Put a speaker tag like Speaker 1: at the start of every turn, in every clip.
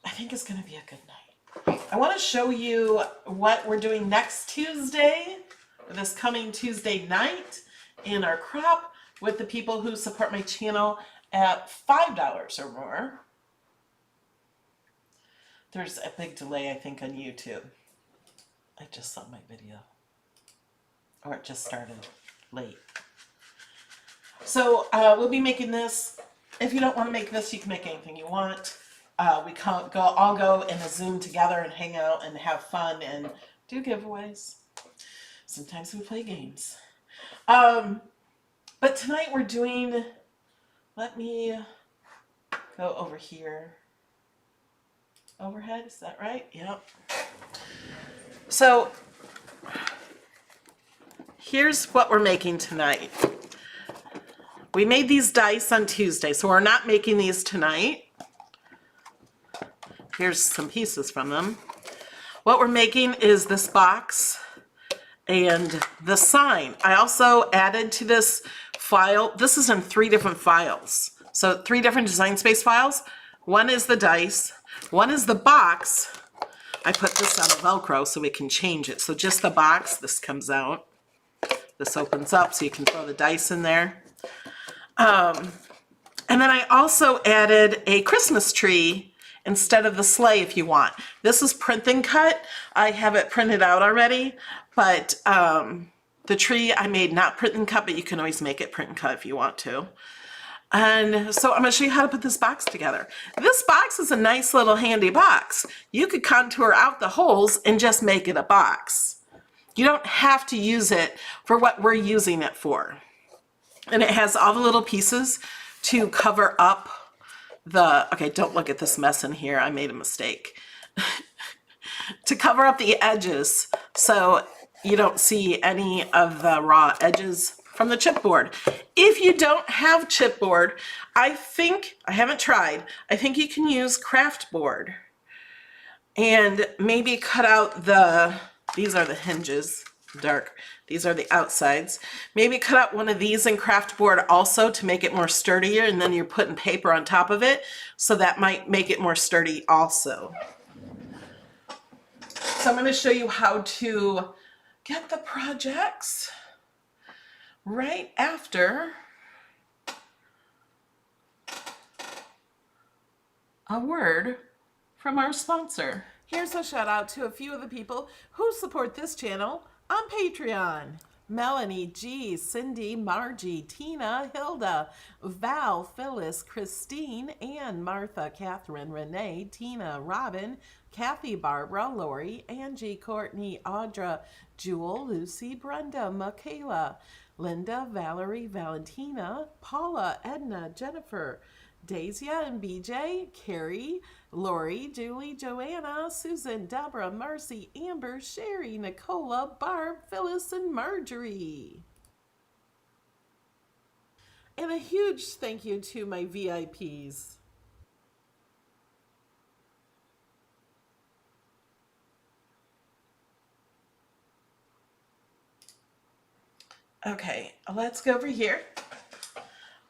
Speaker 1: I think it's going to be a good night. I want to show you what we're doing next Tuesday, this coming Tuesday night in our crop with the people who support my channel at $5 or more. There's a big delay, I think, on YouTube. I just saw my video. Or it just started late. So we'll be making this. If you don't want to make this, you can make anything you want. We can't all go in a Zoom together and hang out and have fun and do giveaways. Sometimes we play games. But tonight we're doing, let me go over here. Overhead, is that right? Yep. So here's what we're making tonight. We made these dice on Tuesday, so we're not making these tonight. Here's some pieces from them. What we're making is this box and the sign. I also added to this file, this is in 3 different files. So 3 different Design Space files. One is the dice, one is the box. I put this on Velcro so we can change it. So just the box, this comes out. This opens up so you can throw the dice in there. And then I also added a Christmas tree instead of the sleigh if you want. This is print and cut. I have it printed out already, but the tree I made not print and cut, but you can always make it print and cut if you want to. And so I'm going to show you how to put this box together. This box is a nice little handy box. You could contour out the holes and just make it a box. You don't have to use it for what we're using it for. And it has all the little pieces to cover up the, okay, don't look at this mess in here. I made a mistake. To cover up the edges so you don't see any of the raw edges from the chipboard. If you don't have chipboard, I think, I haven't tried, I think you can use craft board and maybe cut out the, these are the hinges, dark. These are the outsides. Maybe cut out one of these in craft board also to make it more sturdier, and then you're putting paper on top of it, so that might make it more sturdy also. So I'm going to show you how to get the projects right after a word from our sponsor. Here's a shout out to a few of the people who support this channel on Patreon. Melanie, G, Cindy, Margie, Tina, Hilda, Val, Phyllis, Christine, Ann, Martha, Catherine, Renee, Tina, Robin, Kathy, Barbara, Lori, Angie, Courtney, Audra, Jewel, Lucy, Brenda, Michaela, Linda, Valerie, Valentina, Paula, Edna, Jennifer, Daisya and BJ, Carrie, Lori, Julie, Joanna, Susan, Deborah, Mercy, Amber, Sherry, Nicola, Barb, Phyllis, and Marjorie. And a huge thank you to my VIPs. Okay, let's go over here.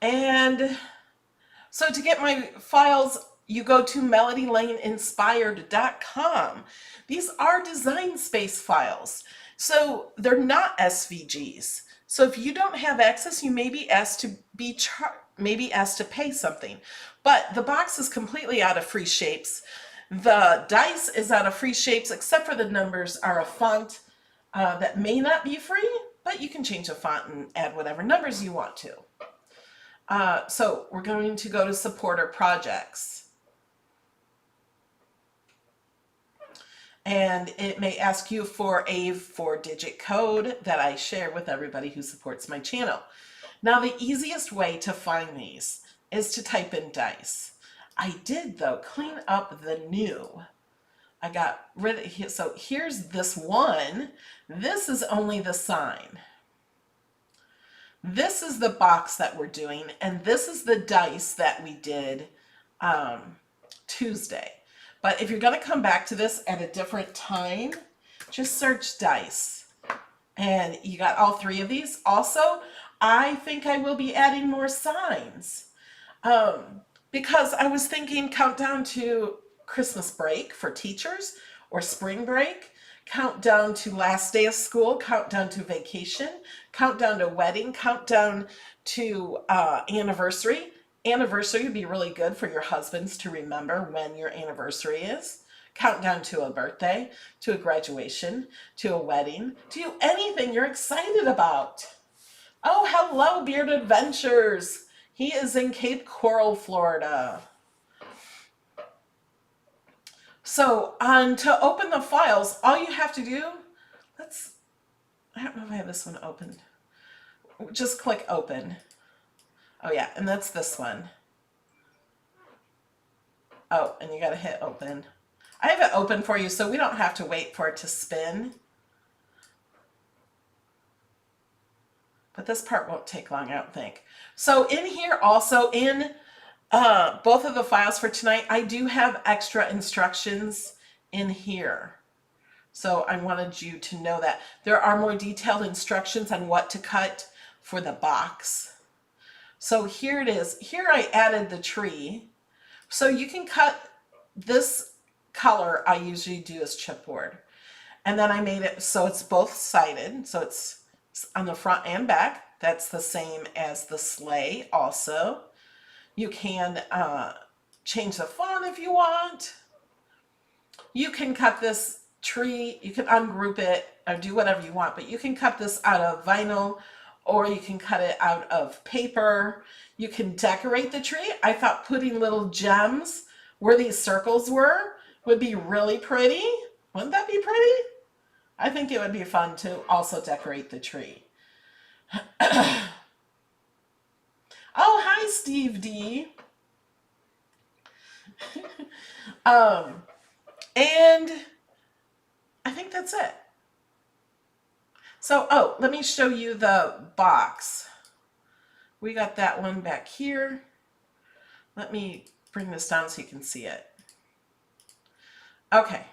Speaker 1: And so to get my files, you go to melodylaneinspired.com. These are Design Space files, so they're not SVGs. So if you don't have access, you may be asked to pay something. But the box is completely out of free shapes. The dice is out of free shapes, except for the numbers are a font that may not be free, but you can change the font and add whatever numbers you want to. So we're going to go to supporter projects. And it may ask you for a 4-digit code that I share with everybody who supports my channel. Now the easiest way to find these is to type in dice. I did though clean up the new. I got rid of, so here's this one. This is only the sign. This is the box that we're doing, and this is the dice that we did Tuesday. But if you're going to come back to this at a different time, just search dice. And you got all 3 of these. Also, I think I will be adding more signs because I was thinking countdown to Christmas break for teachers or spring break, countdown to last day of school, countdown to vacation, countdown to wedding, countdown to anniversary. Anniversary would be really good for your husbands to remember when your anniversary is. Countdown to a birthday, to a graduation, to a wedding, to anything you're excited about. Oh, hello, Beard Adventures. He is in Cape Coral, Florida. So to open the files, all you have to do, I don't know if I have this one opened. Just click open. Oh yeah, and that's this one. Oh, and you gotta hit open. I have it open for you so we don't have to wait for it to spin. But this part won't take long, I don't think. So in here also, in both of the files for tonight, I do have extra instructions in here. So I wanted you to know that. There are more detailed instructions on what to cut for the box. So here it is. Here I added the tree. So you can cut this color I usually do as chipboard. And then I made it so it's both sided. So it's on the front and back. That's the same as the sleigh also. You can change the font if you want. You can cut this tree, you can ungroup it or do whatever you want, but you can cut this out of vinyl or you can cut it out of paper. You can decorate the tree. I thought putting little gems where these circles were would be really pretty. Wouldn't that be pretty? I think it would be fun to also decorate the tree. Oh, hi, Steve D. And I think that's it. So, oh, let me show you the box. We got that one back here. Let me bring this down so you can see it. Okay.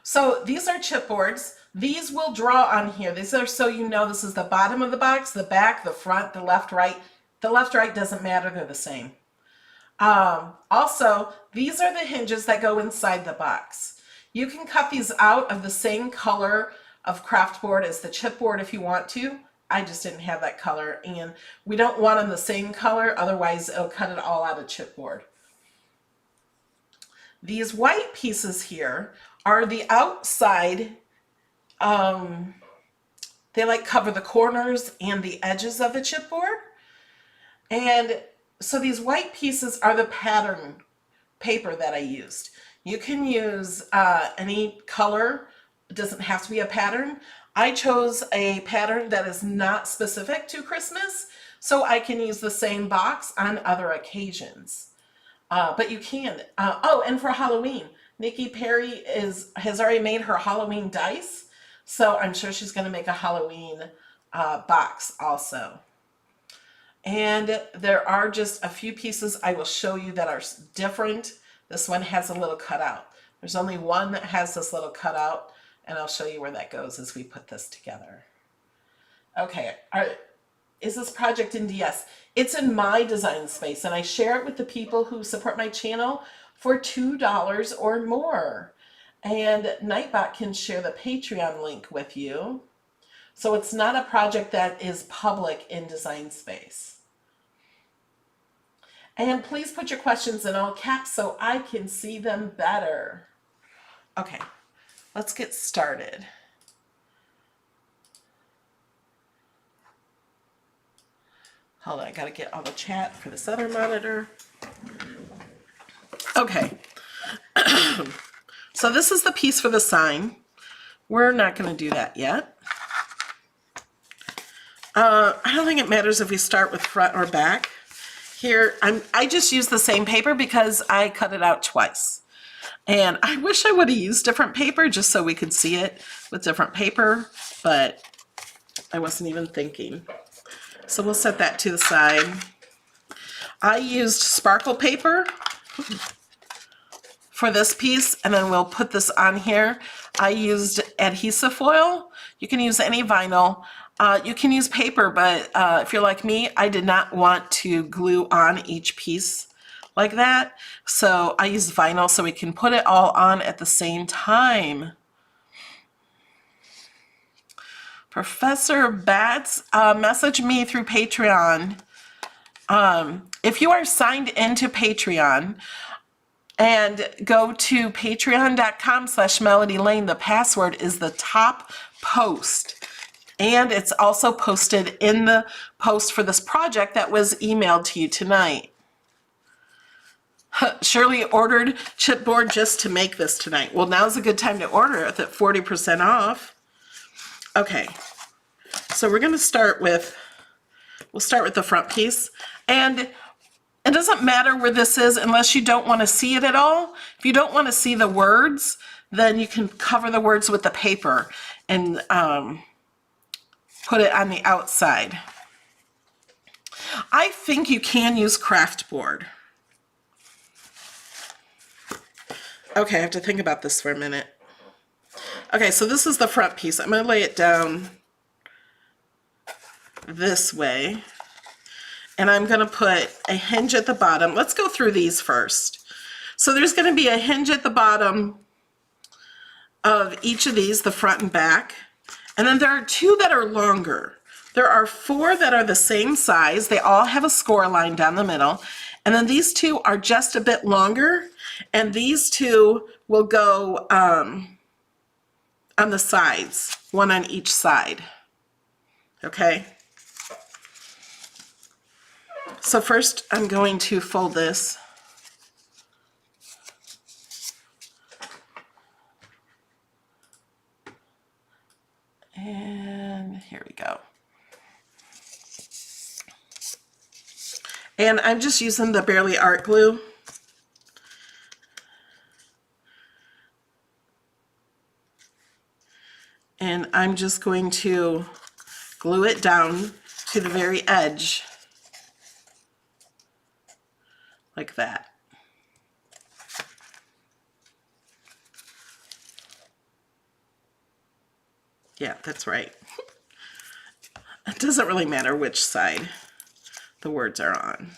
Speaker 1: So these are chipboards. These will draw on here. These are so you know this is the bottom of the box, the back, the front, the left, right. The left, right doesn't matter. They're the same. Also, these are the hinges that go inside the box. You can cut these out of the same color of craft board as the chipboard if you want to. I just didn't have that color, and we don't want them the same color, otherwise it'll cut it all out of chipboard. These white pieces here are the outside, they like cover the corners and the edges of the chipboard. And so these white pieces are the pattern paper that I used. You can use any color. It doesn't have to be a pattern. I chose a pattern that is not specific to Christmas, so I can use the same box on other occasions. But you can. Oh, and for Halloween, Nikki Perry has already made her Halloween dice, so I'm sure she's going to make a Halloween box also. And there are just a few pieces I will show you that are different. This one has a little cutout. There's only one that has this little cutout, and I'll show you where that goes as we put this together. Okay, is this project in DS? It's in my design space, and I share it with the people who support my channel for $2 or more. And Nightbot can share the Patreon link with you. So it's not a project that is public in Design Space. And please put your questions in all caps so I can see them better. Okay, let's get started. Hold on, I gotta get all the chat for this other monitor. Okay, so this is the piece for the sign. We're not gonna do that yet. I don't think it matters if we start with front or back. Here, I just use the same paper because I cut it out twice. And I wish I would have used different paper just so we could see it with different paper, but I wasn't even thinking. So we'll set that to the side. I used sparkle paper for this piece, and then we'll put this on here. I used adhesive foil. You can use any vinyl. You can use paper, but if you're like me, I did not want to glue on each piece like that. So I use vinyl so we can put it all on at the same time. Professor Bats, message me through Patreon. If you are signed into Patreon and go to patreon.com/melodylane, the password is the top post. And it's also posted in the post for this project that was emailed to you tonight. Shirley ordered chipboard just to make this tonight. Well, now's a good time to order it at 40% off. Okay, so we're gonna start with, we'll start with the front piece. And it doesn't matter where this is unless you don't wanna see it at all. If you don't wanna see the words, then you can cover the words with the paper and put it on the outside. I think you can use craft board. Okay, I have to think about this for a minute. Okay, so this is the front piece. I'm going to lay it down this way. And I'm going to put a hinge at the bottom. Let's go through these first. So there's going to be a hinge at the bottom of each of these, the front and back. And then there are two that are longer. There are four that are the same size. They all have a score line down the middle. And then these two are just a bit longer. And these two will go on the sides, one on each side. Okay? So first I'm going to fold this. And here we go. And I'm just using the Barely Art glue. And I'm just going to glue it down to the very edge, like that. Yeah, that's right. It doesn't really matter which side the words are on.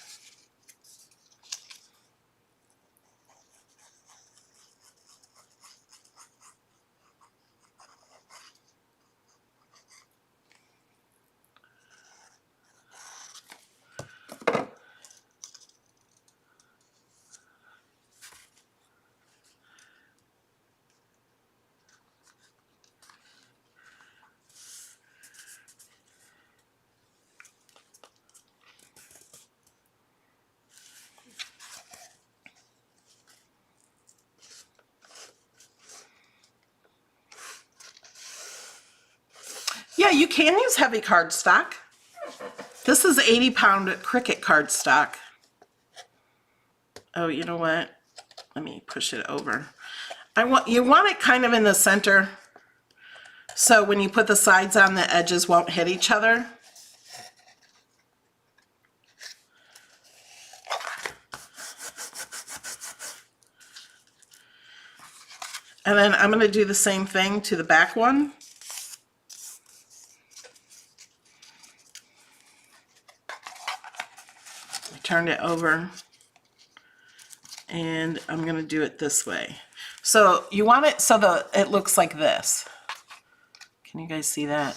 Speaker 1: Yeah, you can use heavy cardstock. This is 80-pound Cricut cardstock. Oh, you know what? Let me push it over. You want it kind of in the center, so when you put the sides on, the edges won't hit each other. And then I'm going to do the same thing to the back one. I turned it over, and I'm going to do it this way. So you want it so it looks like this. Can you guys see that?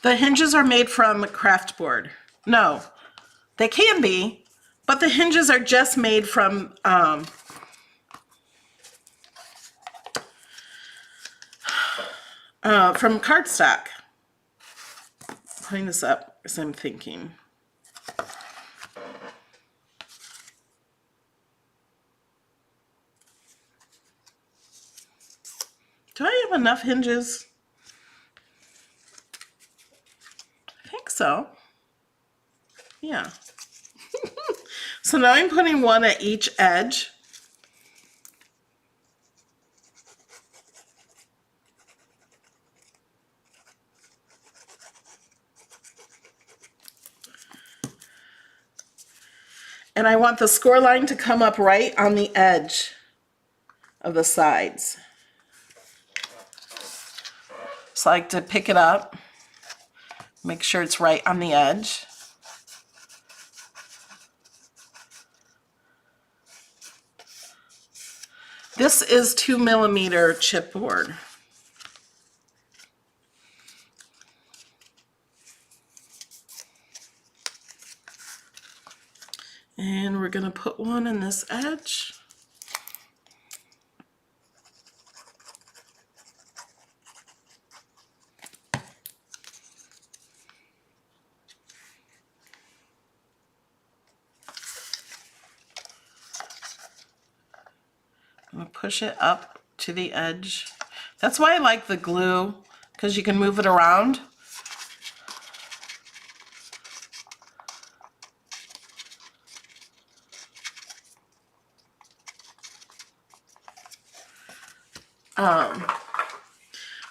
Speaker 1: The hinges are made from craft board. No, they can be, but the hinges are just made from from cardstock. Putting this up as I'm thinking. Do I have enough hinges? I think so. Yeah. So now I'm putting one at each edge. And I want the score line to come up right on the edge of the sides. So I like to pick it up, make sure it's right on the edge. This is 2mm chipboard. And we're going to put one in this edge. I'm going to push it up to the edge. That's why I like the glue, because you can move it around.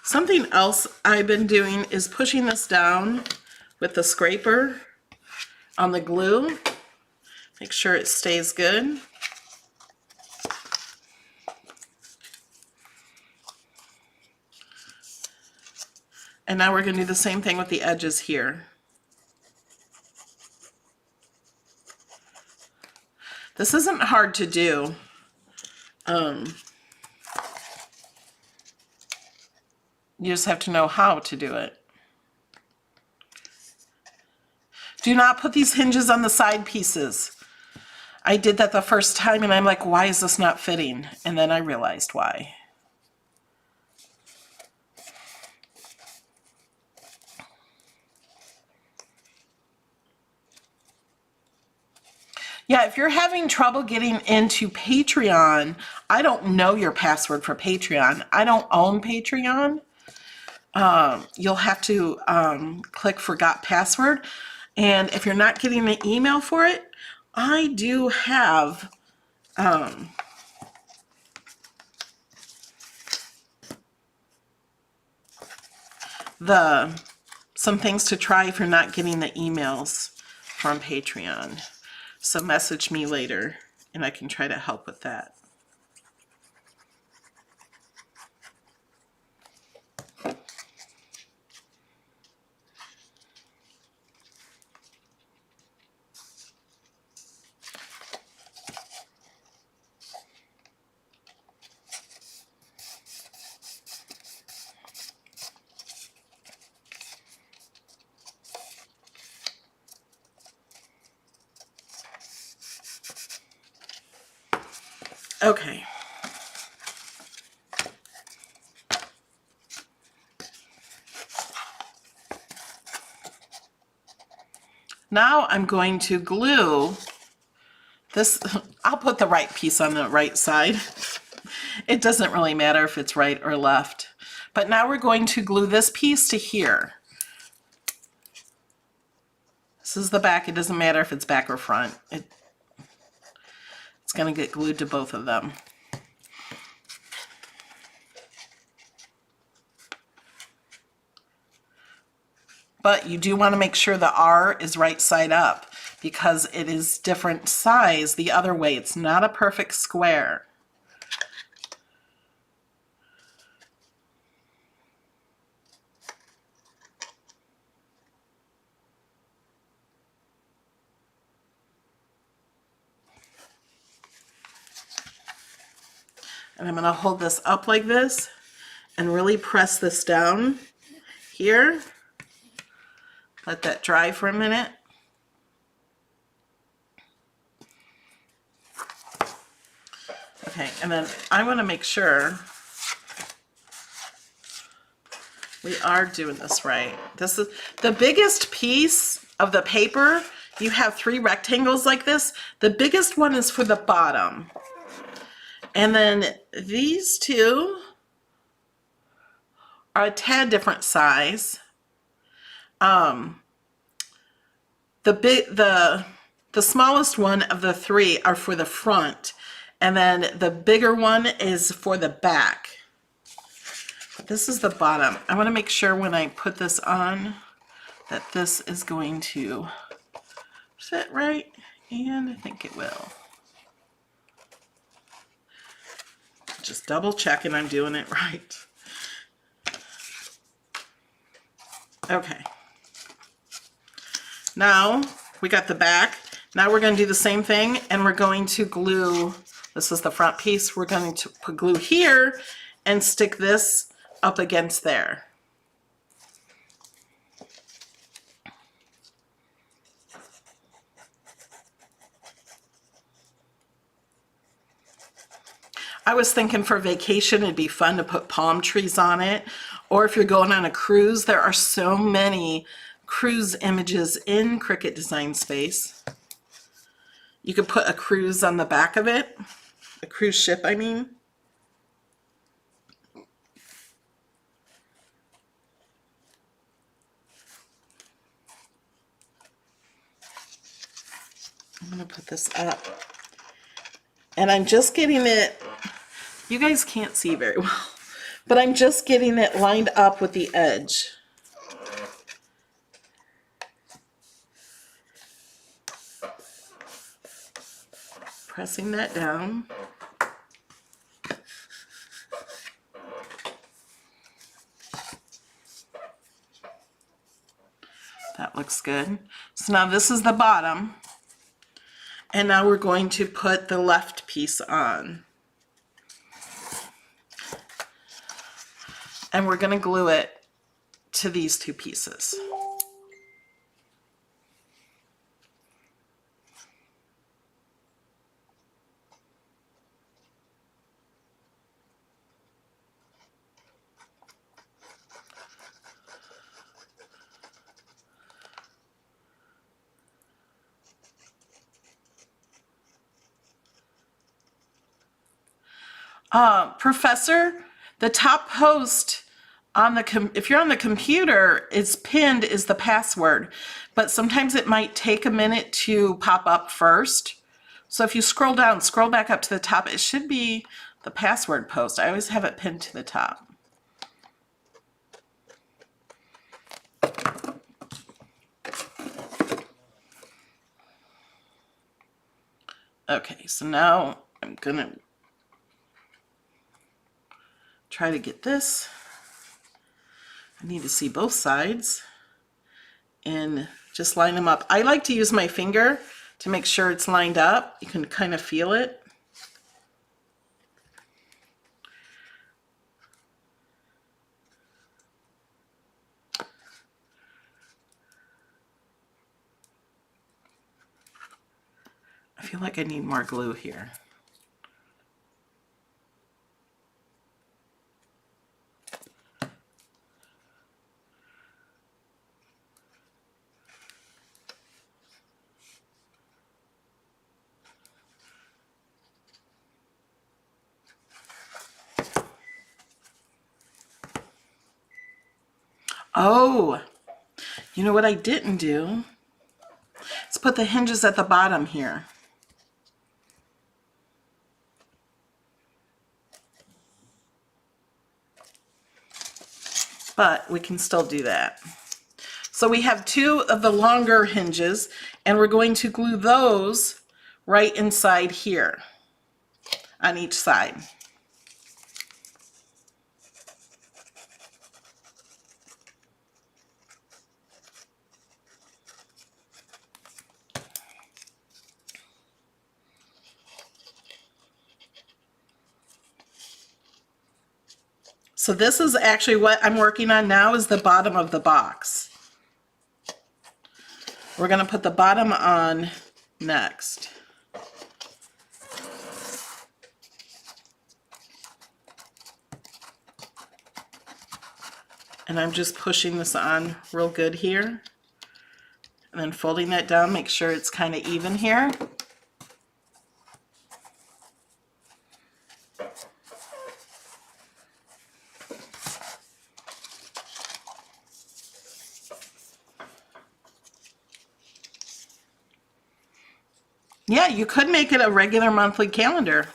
Speaker 1: Something else I've been doing is pushing this down with the scraper on the glue. Make sure it stays good. And now we're going to do the same thing with the edges here. This isn't hard to do. You just have to know how to do it. Do not put these hinges on the side pieces. I did that the first time and I'm like, why is this not fitting? And then I realized why. Yeah, if you're having trouble getting into Patreon, I don't know your password for Patreon. I don't own Patreon. You'll have to click Forgot Password. And if you're not getting the email for it, I do have some things to try if you're not getting the emails from Patreon. So message me later and I can try to help with that. Okay. Now I'm going to glue this. I'll put the right piece on the right side. It doesn't really matter if it's right or left. But now we're going to glue this piece to here. This is the back. It doesn't matter if it's back or front. It's going to get glued to both of them. But you do want to make sure the R is right side up because it is different size the other way. It's not a perfect square. And I'm going to hold this up like this and really press this down here. Let that dry for a minute. Okay, and then I want to make sure We are doing this right. This is the biggest piece of the paper. You have 3 rectangles like this. The biggest one is for the bottom. And then these 2 are a tad different size. The smallest one of the 3 are for the front, and then the bigger one is for the back. But this is the bottom. I want to make sure when I put this on that this is going to fit right, and I think it will. Just double checking I'm doing it right. Okay. Now we got the back. Now we're going to do the same thing, and we're going to glue. This is the front piece. We're going to put glue here and stick this up against there. I was thinking for vacation it'd be fun to put palm trees on it, or if you're going on a cruise, there are so many cruise images in Cricut Design Space. You could put a cruise on the back of it, a cruise ship, I mean. I'm going to put this up. And I'm just getting it, you guys can't see very well, but I'm just getting it lined up with the edge. Pressing that down. That looks good. So now this is the bottom. And now we're going to put the left piece on. And we're going to glue it to these 2 pieces. Professor, the top post on the if you're on the computer, it's pinned is the password, but sometimes it might take a minute to pop up first. So if you scroll down, scroll back up to the top, it should be the password post. I always have it pinned to the top. Okay, so now I'm gonna try to get this. I need to see both sides and just line them up. I like to use my finger to make sure it's lined up. You can kind of feel it. I feel like I need more glue here. Oh, you know what I didn't do? Let's put the hinges at the bottom here. But we can still do that. So we have 2 of the longer hinges, and we're going to glue those right inside here on each side. So this is actually what I'm working on now, is the bottom of the box. We're going to put the bottom on next. And I'm just pushing this on real good here. And then folding that down, make sure it's kind of even here. Yeah, you could make it a regular monthly calendar.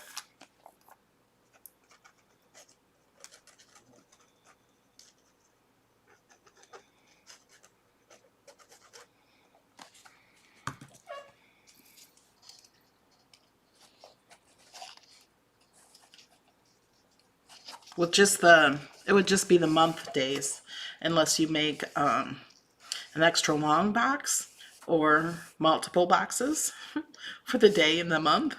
Speaker 1: With just it would just be the month days, unless you make an extra long box or multiple boxes for the day and the month.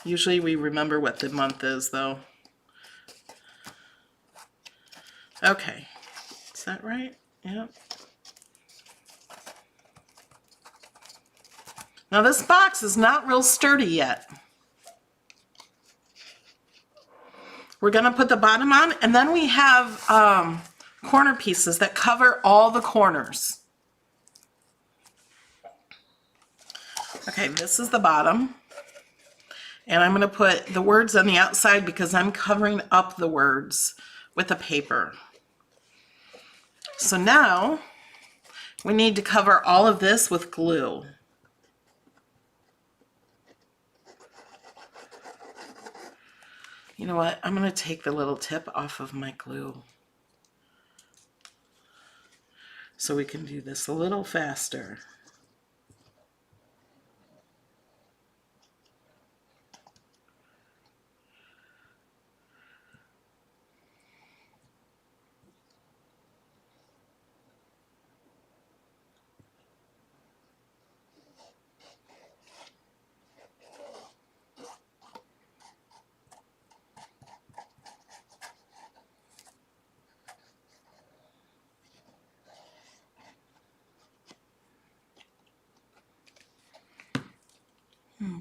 Speaker 1: Usually we remember what the month is though. Okay, is that right? Yep. Now this box is not real sturdy yet. We're gonna put the bottom on, and then we have corner pieces that cover all the corners. Okay, this is the bottom. And I'm gonna put the words on the outside because I'm covering up the words with the paper. So now we need to cover all of this with glue. You know what? I'm going to take the little tip off of my glue so we can do this a little faster.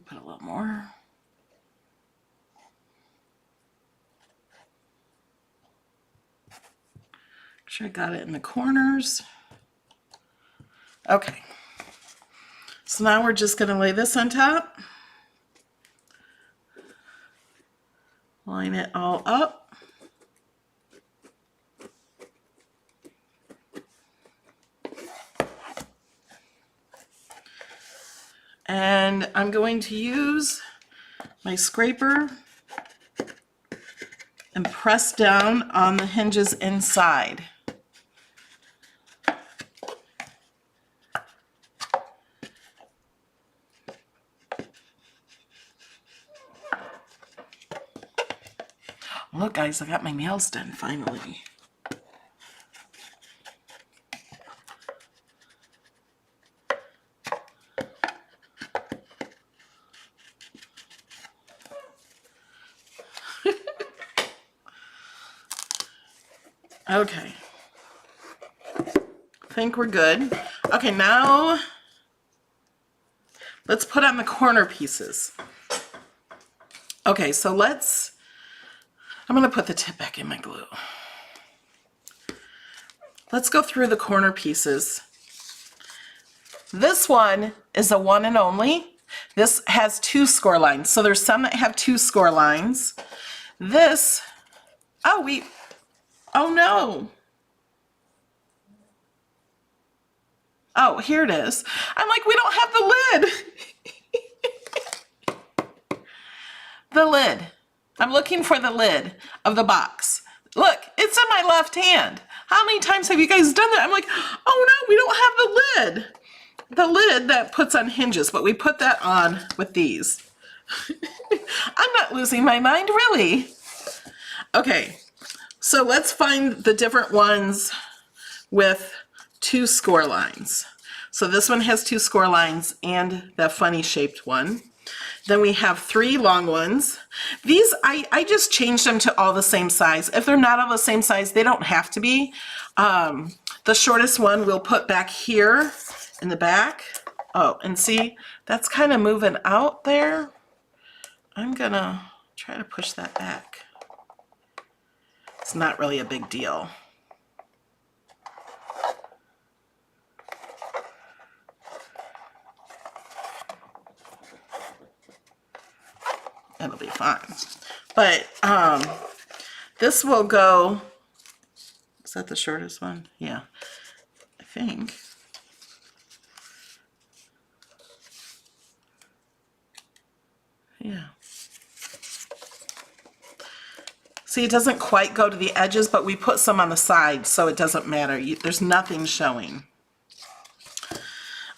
Speaker 1: Put a little more. Make sure I got it in the corners. Okay. So now we're just going to lay this on top. Line it all up. And I'm going to use my scraper and press down on the hinges inside. Look guys, I got my nails done finally. Okay, I think we're good. Okay, now let's put on the corner pieces. Okay, so I'm gonna put the tip back in my glue. Let's go through the corner pieces. This one is a one and only. This has 2 score lines. So there's some that have 2 score lines. This, oh no. Oh, here it is. I'm like, we don't have the lid. The lid. I'm looking for the lid of the box. Look, it's in my left hand. How many times have you guys done that? I'm like, oh no, we don't have the lid. The lid that puts on hinges, but we put that on with these. I'm not losing my mind, really. Okay, so let's find the different ones with 2 score lines. So this one has 2 score lines and the funny shaped one. Then we have 3 long ones. These, I just changed them to all the same size. If they're not all the same size, they don't have to be. The shortest one we'll put back here in the back. Oh, and see, that's kind of moving out there. I'm gonna try to push that back. It's not really a big deal. It'll be fine. But this will go, is that the shortest one? Yeah, I think. Yeah. See, it doesn't quite go to the edges, but we put some on the sides, so it doesn't matter. There's nothing showing.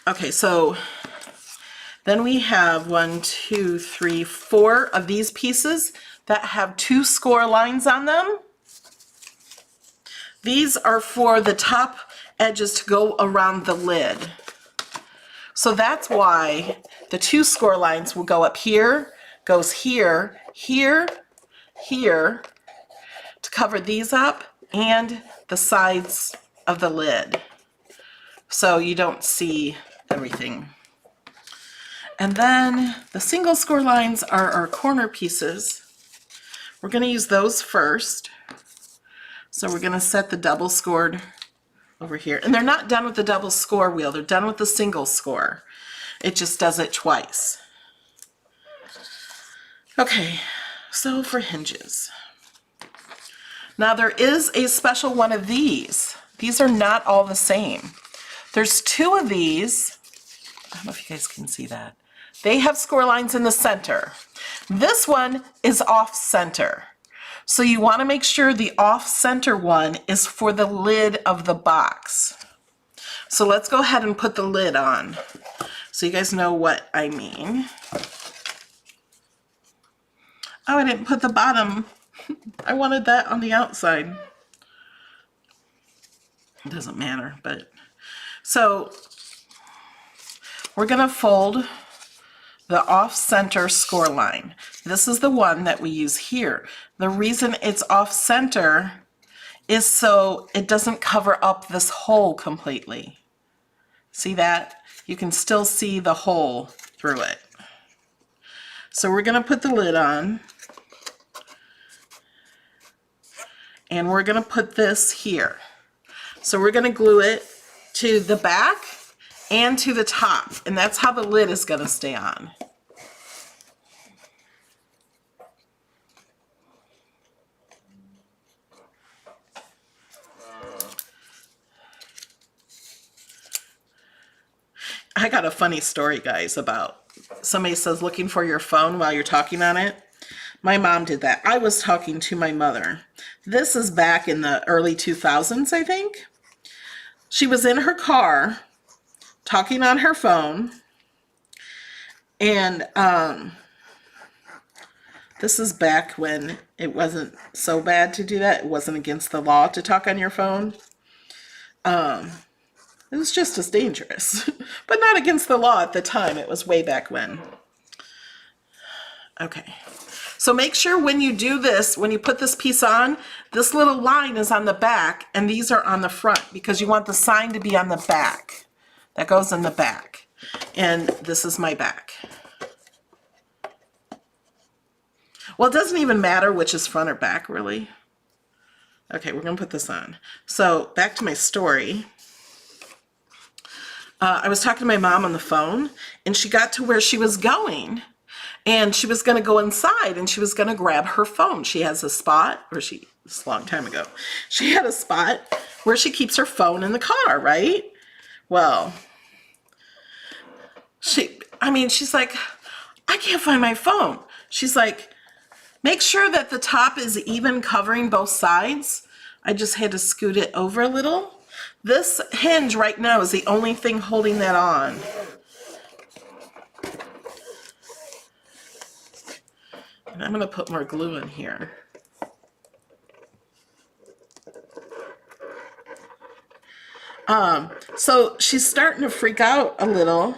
Speaker 1: Okay, so then we have 1, 2, 3, 4 of these pieces that have 2 score lines on them. These are for the top edges to go around the lid. So that's why the 2 score lines will go up here, goes here, here, here, to cover these up, and the sides of the lid, so you don't see everything. And then the single score lines are our corner pieces. We're going to use those first. So we're going to set the double scored over here. And they're not done with the double score wheel, they're done with the single score. It just does it twice. Okay, so for hinges. Now there is a special one of these. These are not all the same. There's 2 of these. I don't know if you guys can see that. They have score lines in the center. This one is off center. So you want to make sure the off center one is for the lid of the box. So let's go ahead and put the lid on so you guys know what I mean. Oh, I didn't put the bottom. I wanted that on the outside. It doesn't matter, but so we're going to fold the off-center score line. This is the one that we use here. The reason it's off-center is so it doesn't cover up this hole completely. See that? You can still see the hole through it. So we're going to put the lid on. And we're going to put this here. So we're going to glue it to the back and to the top, and that's how the lid is going to stay on. I got a funny story, guys, about somebody says looking for your phone while you're talking on it. My mom did that. I was talking to my mother. This is back in the early 2000s, I think. She was in her car talking on her phone, and this is back when it wasn't so bad to do that. It wasn't against the law to talk on your phone. It was just as dangerous, but not against the law at the time. It was way back when. Okay. So make sure when you do this, when you put this piece on, this little line is on the back and these are on the front because you want the sign to be on the back. That goes in the back. And this is my back. Well, it doesn't even matter which is front or back, really. Okay, we're going to put this on. So back to my story. I was talking to my mom on the phone and she got to where she was going. And she was going to go inside and she was going to grab her phone. She has a spot, or this is a long time ago, she had a spot where she keeps her phone in the car, right? Well, she's like, I can't find my phone. She's like, make sure that the top is even covering both sides. I just had to scoot it over a little. This hinge right now is the only thing holding that on. And I'm going to put more glue in here. So she's starting to freak out a little.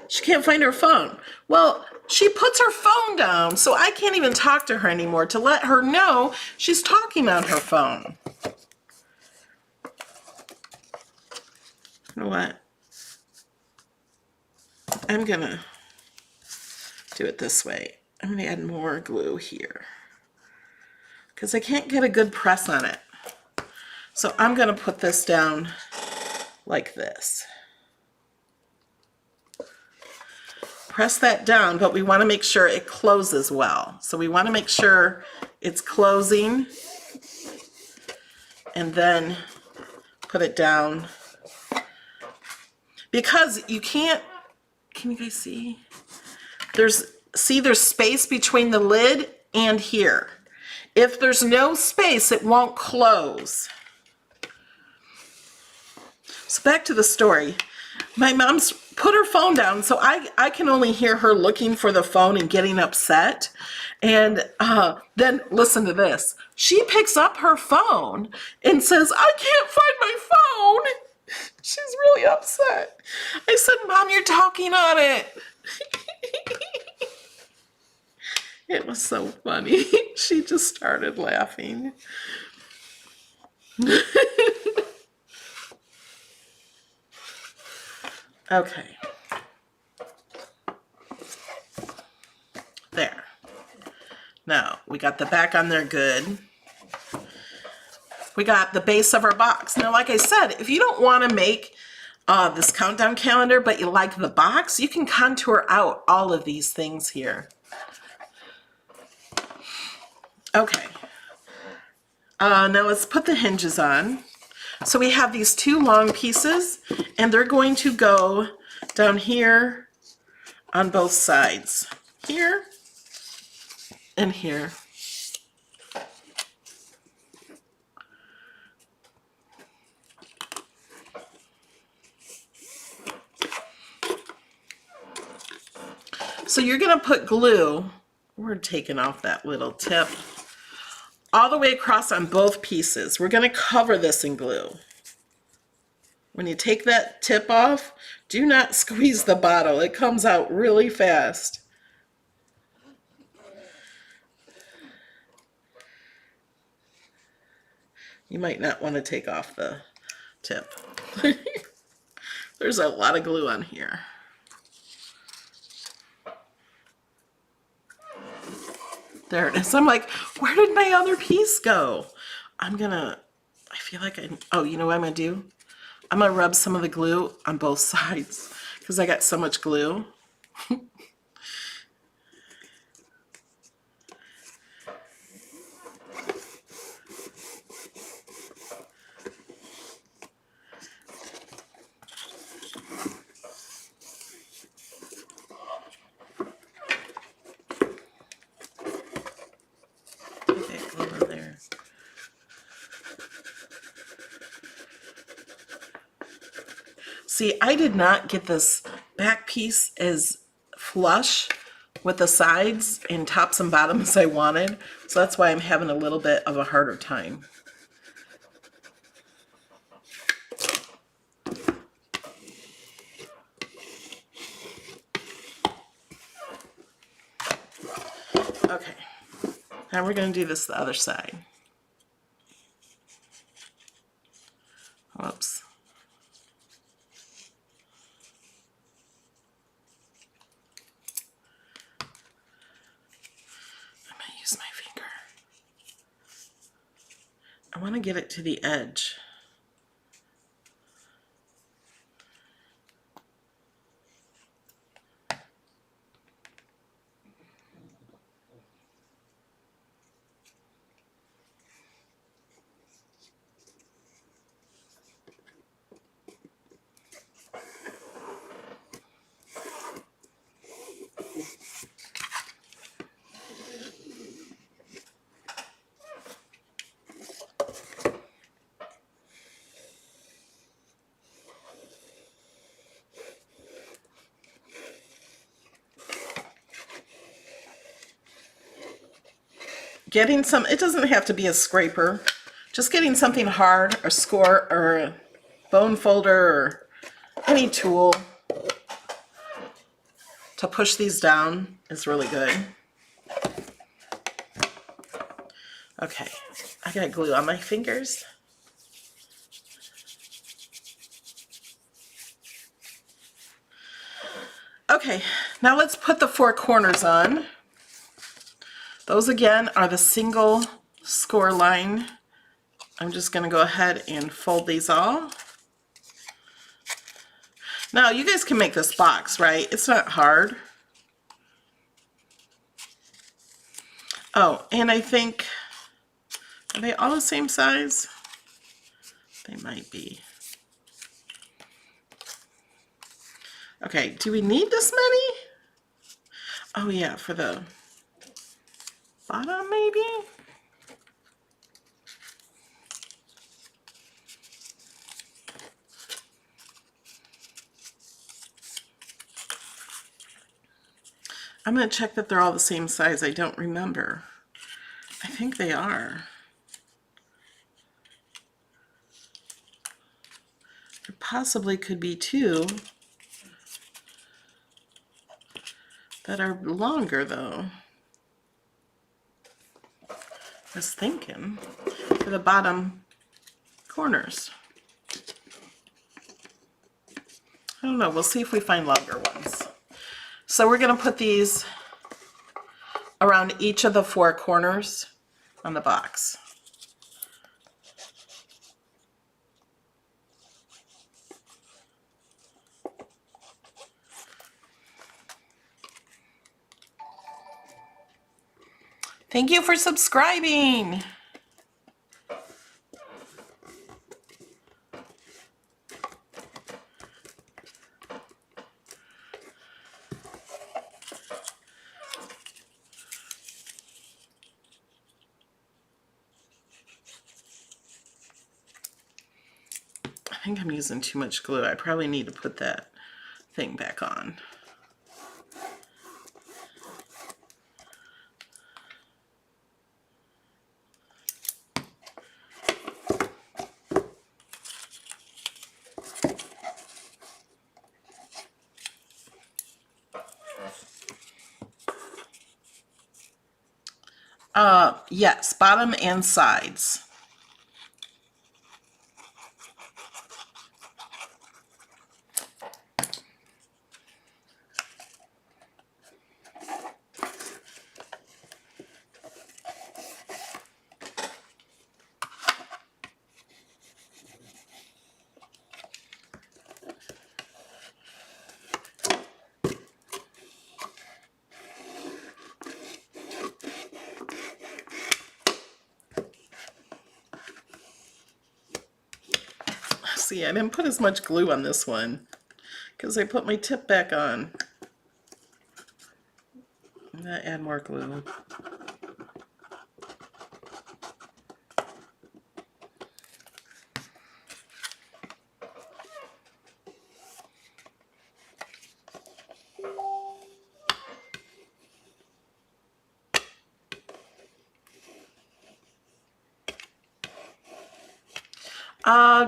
Speaker 1: She can't find her phone. Well, she puts her phone down, so I can't even talk to her anymore to let her know she's talking on her phone. You know what? I'm gonna do it this way. I'm going to add more glue here because I can't get a good press on it. So I'm going to put this down like this. Press that down, but we want to make sure it closes well. So we want to make sure it's closing and then put it down. Because you can't, can you guys see? There's space between the lid and here. If there's no space, it won't close. So back to the story. My mom's put her phone down, so I can only hear her looking for the phone and getting upset. And then listen to this. She picks up her phone and says, I can't find my phone. She's really upset. I said, Mom, you're talking on it. It was so funny. She just started laughing. Okay. There. Now, we got the back on there good. We got the base of our box. Now, like I said, if you don't want to make this countdown calendar, but you like the box, you can contour out all of these things here. Okay. Now let's put the hinges on. So we have these two long pieces, and they're going to go down here on both sides. Here and here. So you're going to put glue, we're taking off that little tip, all the way across on both pieces. We're going to cover this in glue. When you take that tip off, do not squeeze the bottle. It comes out really fast. You might not want to take off the tip. There's a lot of glue on here. There it is. I'm like, where did my other piece go? I feel like oh, you know what I'm gonna do? I'm gonna rub some of the glue on both sides because I got so much glue. See, I did not get this back piece as flush with the sides and tops and bottoms as I wanted, so that's why I'm having a little bit of a harder time. Okay, now we're going to do this the other side. Whoops. Use my finger. I want to get it to the edge. Getting some, it doesn't have to be a scraper, just getting something hard, or score, or a bone folder, or any tool to push these down is really good. Okay, I got glue on my fingers. Okay, Now let's put the 4 corners on. Those again are the single score line. I'm just going to go ahead and fold these all. Now you guys can make this box, right? It's not hard. Oh, and I think, are they all the same size? They might be. Okay, do we need this many? Oh yeah, for the bottom maybe? I'm going to check that they're all the same size. I don't remember. I think they are. There possibly could be 2 that are longer though. I was thinking for the bottom corners. I don't know. We'll see if we find longer ones. So we're going to put these around each of the 4 corners on the box. Thank you for subscribing. I think I'm using too much glue. I probably need to put that thing back on. Yes, bottom and sides. See, I didn't put as much glue on this one because I put my tip back on. I'm gonna add more glue.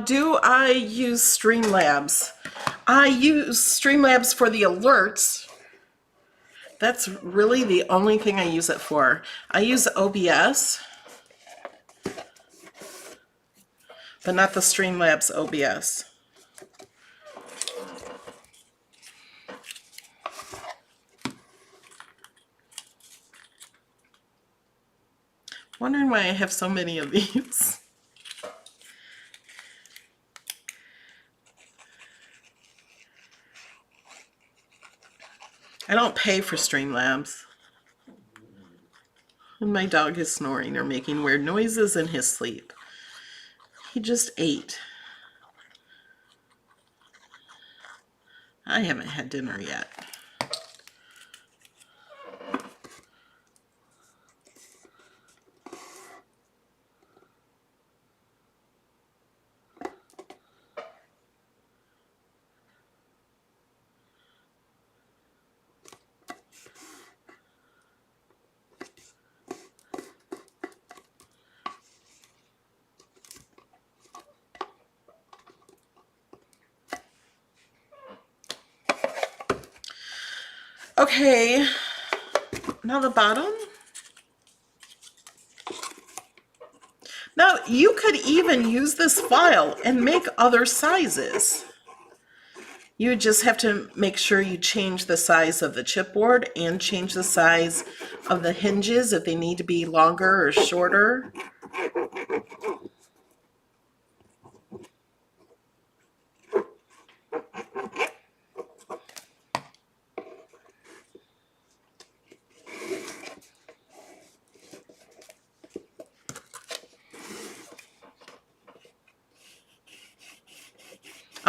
Speaker 1: Do I use Streamlabs? I use Streamlabs for the alerts. That's really the only thing I use it for. I use OBS, but not the Streamlabs OBS. Wondering why I have so many of these. I don't pay for Streamlabs. And my dog is snoring or making weird noises in his sleep. He just ate. I haven't had dinner yet. Okay, now the bottom. Now you could even use this file and make other sizes. You just have to make sure you change the size of the chipboard and change the size of the hinges if they need to be longer or shorter.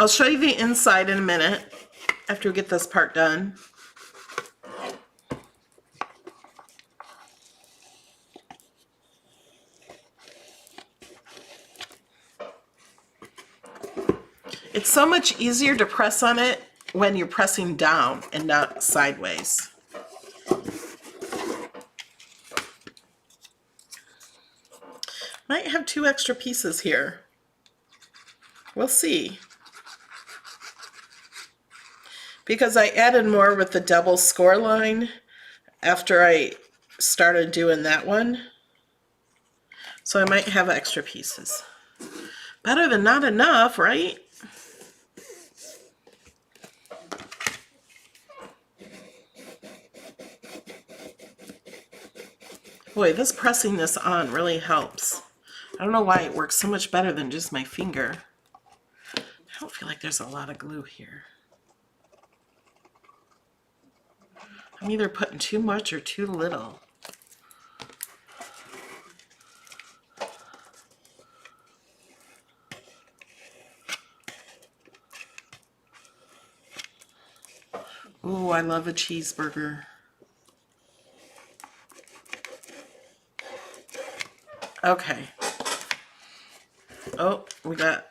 Speaker 1: I'll show you the inside in a minute after we get this part done. It's so much easier to press on it when you're pressing down and not sideways. Might have 2 extra pieces here. We'll see. Because I added more with the double score line after I started doing that one. So I might have extra pieces. Better than not enough, right? Boy, this pressing this on really helps. I don't know why it works so much better than just my finger. I don't feel like there's a lot of glue here. I'm either putting too much or too little. Ooh, I love a cheeseburger. Okay. Oh, we got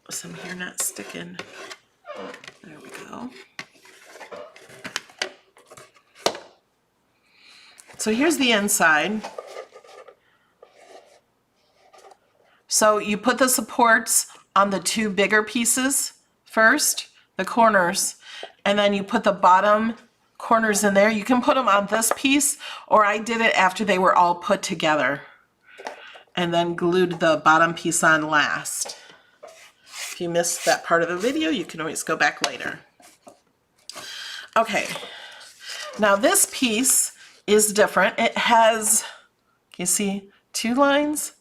Speaker 1: some here not sticking. There we go. So here's the inside. So you put the supports on the 2 bigger pieces first, the corners, and then you put the bottom corners in there. You can put them on this piece, or I did it after they were all put together and then glued the bottom piece on last. If you missed that part of the video, you can always go back later. Okay, now this piece is different. It has, you see, 2 lines,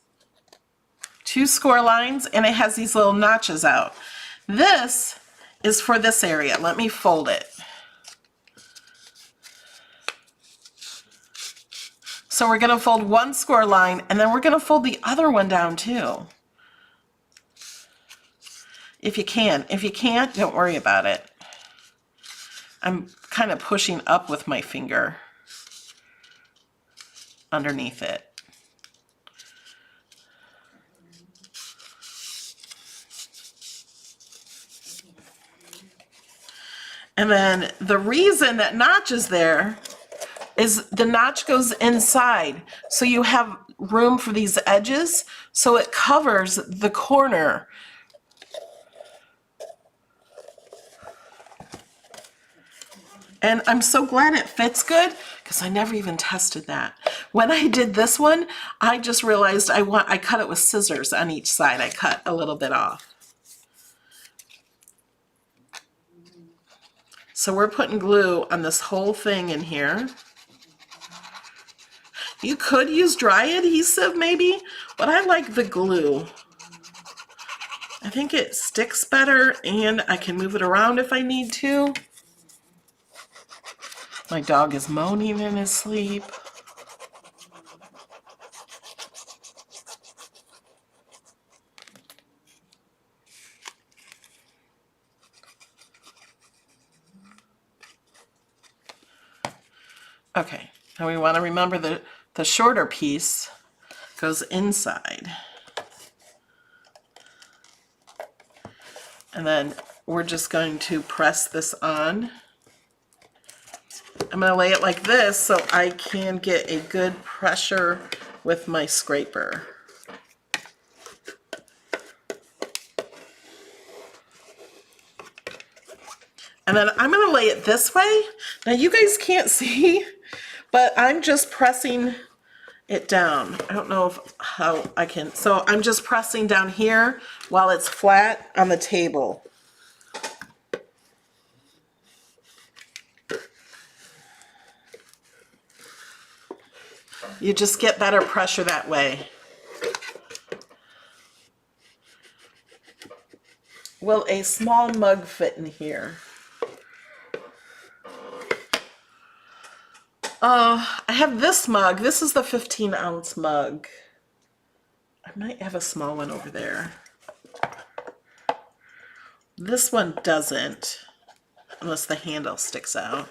Speaker 1: 2 score lines, and it has these little notches out. This is for this area. Let me fold it. So we're going to fold 1 score line, and then we're going to fold the other one down too. If you can. If you can't, don't worry about it. I'm kind of pushing up with my finger underneath it. And then the reason that notch is there is the notch goes inside, so you have room for these edges, so it covers the corner. And I'm so glad it fits good, because I never even tested that. When I did this one, I just realized I cut it with scissors on each side. I cut a little bit off. So we're putting glue on this whole thing in here. You could use dry adhesive maybe, but I like the glue. I think it sticks better, and I can move it around if I need to. My dog is moaning in his sleep. Okay, now we want to remember that the shorter piece goes inside. And then we're just going to press this on. I'm going to lay it like this so I can get a good pressure with my scraper. And then I'm going to lay it this way. Now you guys can't see, but I'm just pressing it down. I don't know how I can. So I'm just pressing down here while it's flat on the table. You just get better pressure that way. Will a small mug fit in here? I have this mug. This is the 15-ounce mug. I might have a small one over there. This one doesn't, unless the handle sticks out.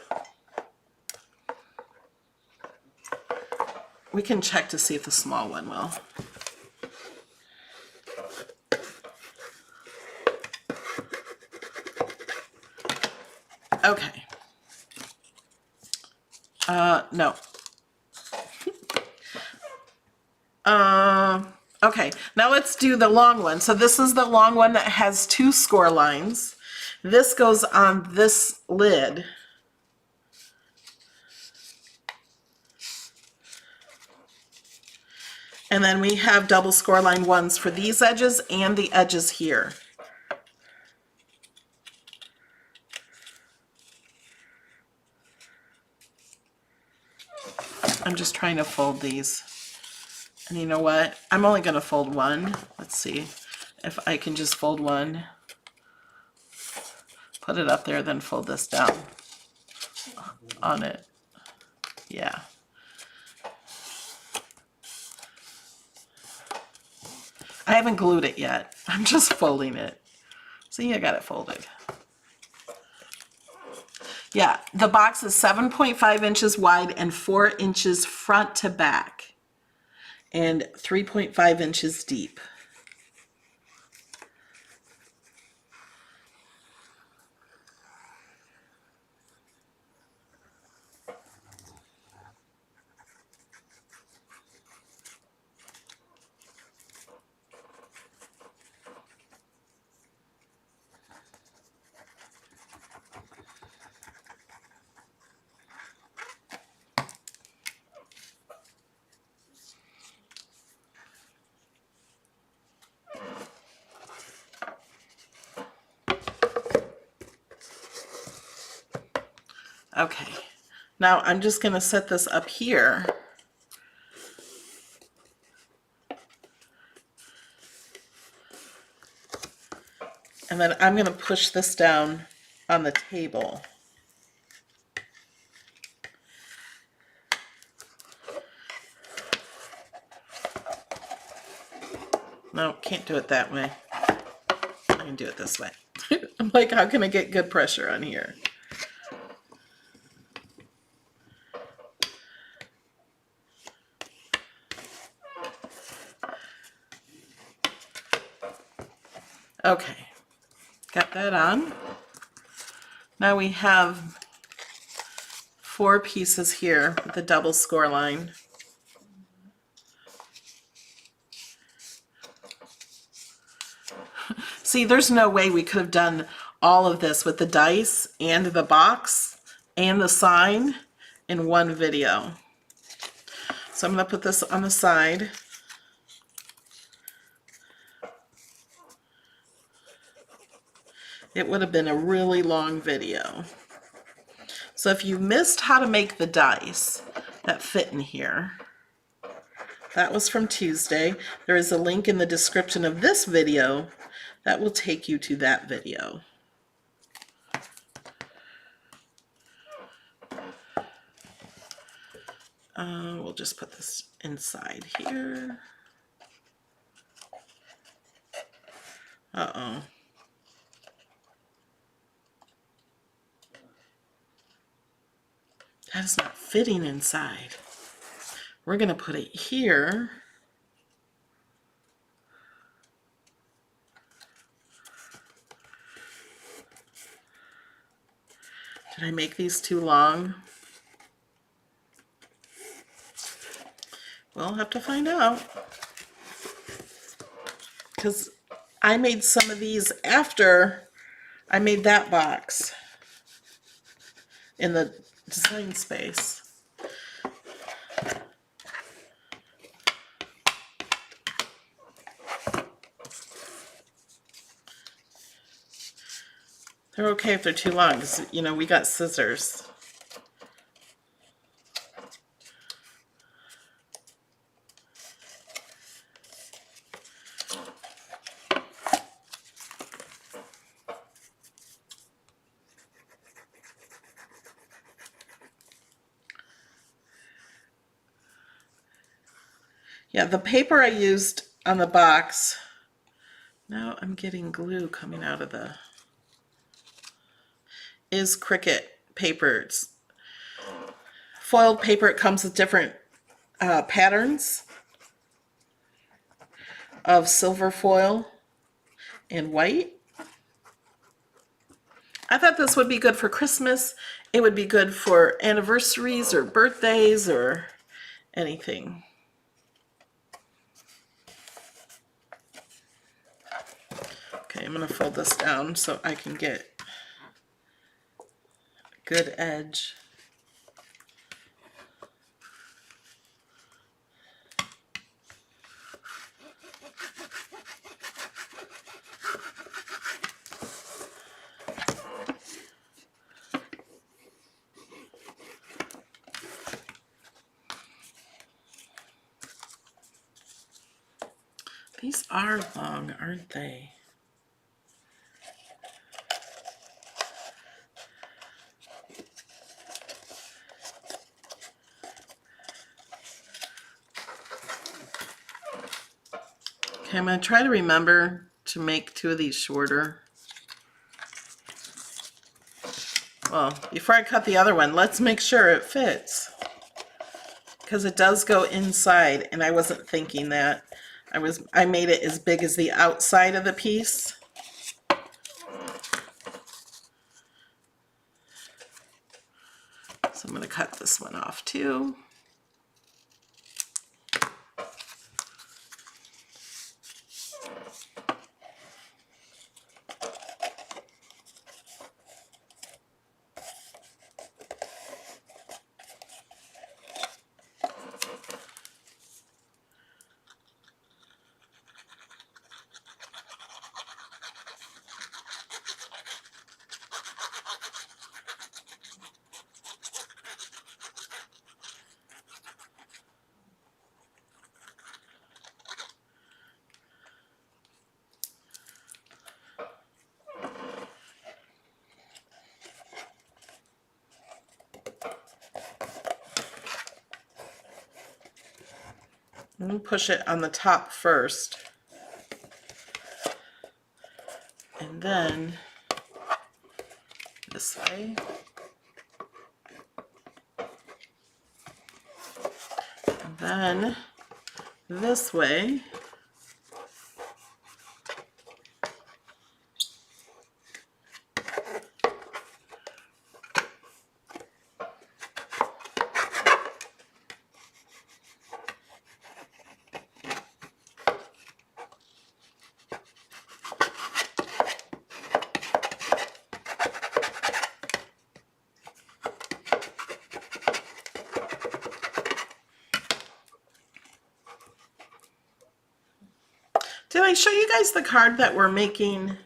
Speaker 1: We can check to see if the small one will. Okay. No. Okay, now let's do the long one. So this is the long one that has 2 score lines. This goes on this lid. And then we have double score line ones for these edges and the edges here. I'm just trying to fold these. And you know what? I'm only going to fold one. Let's see if I can just fold one. Put it up there, then fold this down on it. Yeah. I haven't glued it yet. I'm just folding it. See, I got it folded. Yeah, the box is 7.5 inches wide and 4 inches front to back and 3.5 inches deep. Okay, now I'm just going to set this up here. And then I'm going to push this down on the table. No, can't do it that way. I can do it this way. I'm like, how can I get good pressure on here? Okay, got that on. Now we have 4 pieces here with the double score line. See, there's no way we could have done all of this with the dice and the box and the sign in one video. So I'm going to put this on the side. It would have been a really long video. So if you missed how to make the dice that fit in here, that was from Tuesday. There is a link in the description of this video that will take you to that video. We'll just put this inside here. Uh-oh. That is not fitting inside. We're going to put it here. Did I make these too long? We'll have to find out. Because I made some of these after I made that box in the design space. They're okay if they're too long because, you know, we got scissors. Yeah, the paper I used on the box, now I'm getting glue coming out of the, is Cricut paper. It's foiled paper. It comes with different patterns of silver foil and white. I thought this would be good for Christmas. It would be good for anniversaries or birthdays or anything. Okay, I'm going to fold this down so I can get a good edge. These are long, aren't they? Okay, I'm going to try to remember to make 2 of these shorter. Well, before I cut the other one, let's make sure it fits. Because it does go inside, and I wasn't thinking that. I made it as big as the outside of the piece. So I'm going to cut this one off too. I'm going to push it on the top first, and then this way, and then this way. Did I show you guys the card that we're making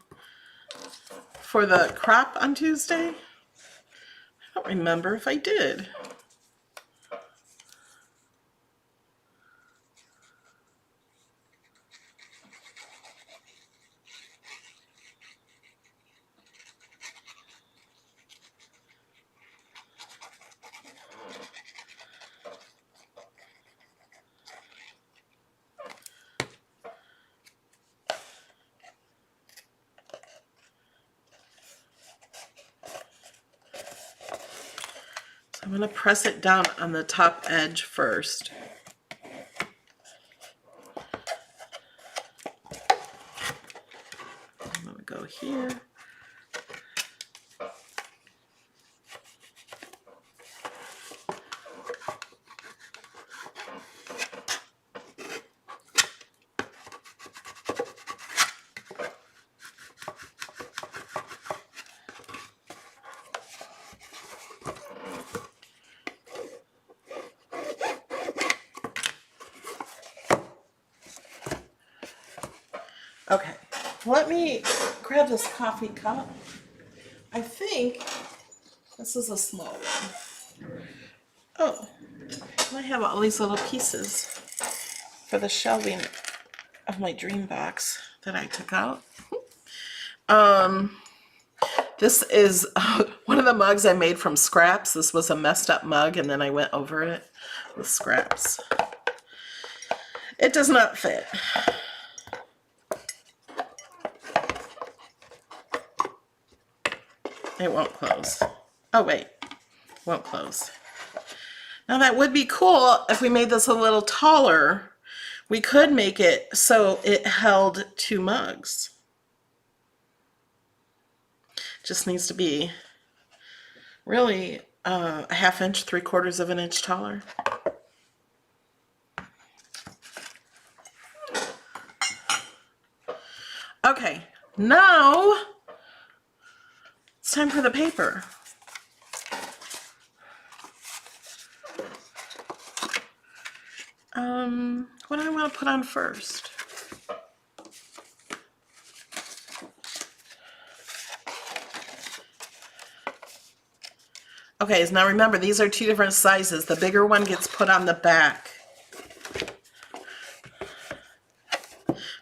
Speaker 1: for the crop on Tuesday? I don't remember if I did. I'm going to press it down on the top edge first. I'm going to go here. Okay, let me grab this coffee cup. I think this is a small one. Oh, I have all these little pieces for the shelving of my dream box that I took out. This is one of the mugs I made from scraps. This was a messed up mug, and then I went over it with scraps. It does not fit. It won't close. Oh wait, won't close. Now that would be cool if we made this a little taller. We could make it so it held 2 mugs. Just needs to be really a 1/2 inch, 3/4 of an inch taller. Okay, now it's time for the paper. What do I want to put on first? Okay, so now remember, these are 2 different sizes. The bigger one gets put on the back.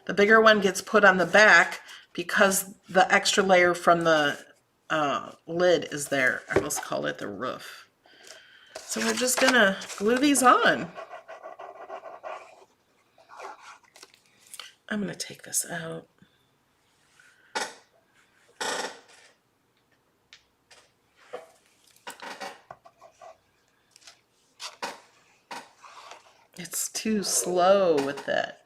Speaker 1: The bigger one gets put on the back because the extra layer from the lid is there. I almost call it the roof. So we're just gonna glue these on. I'm gonna take this out. It's too slow with that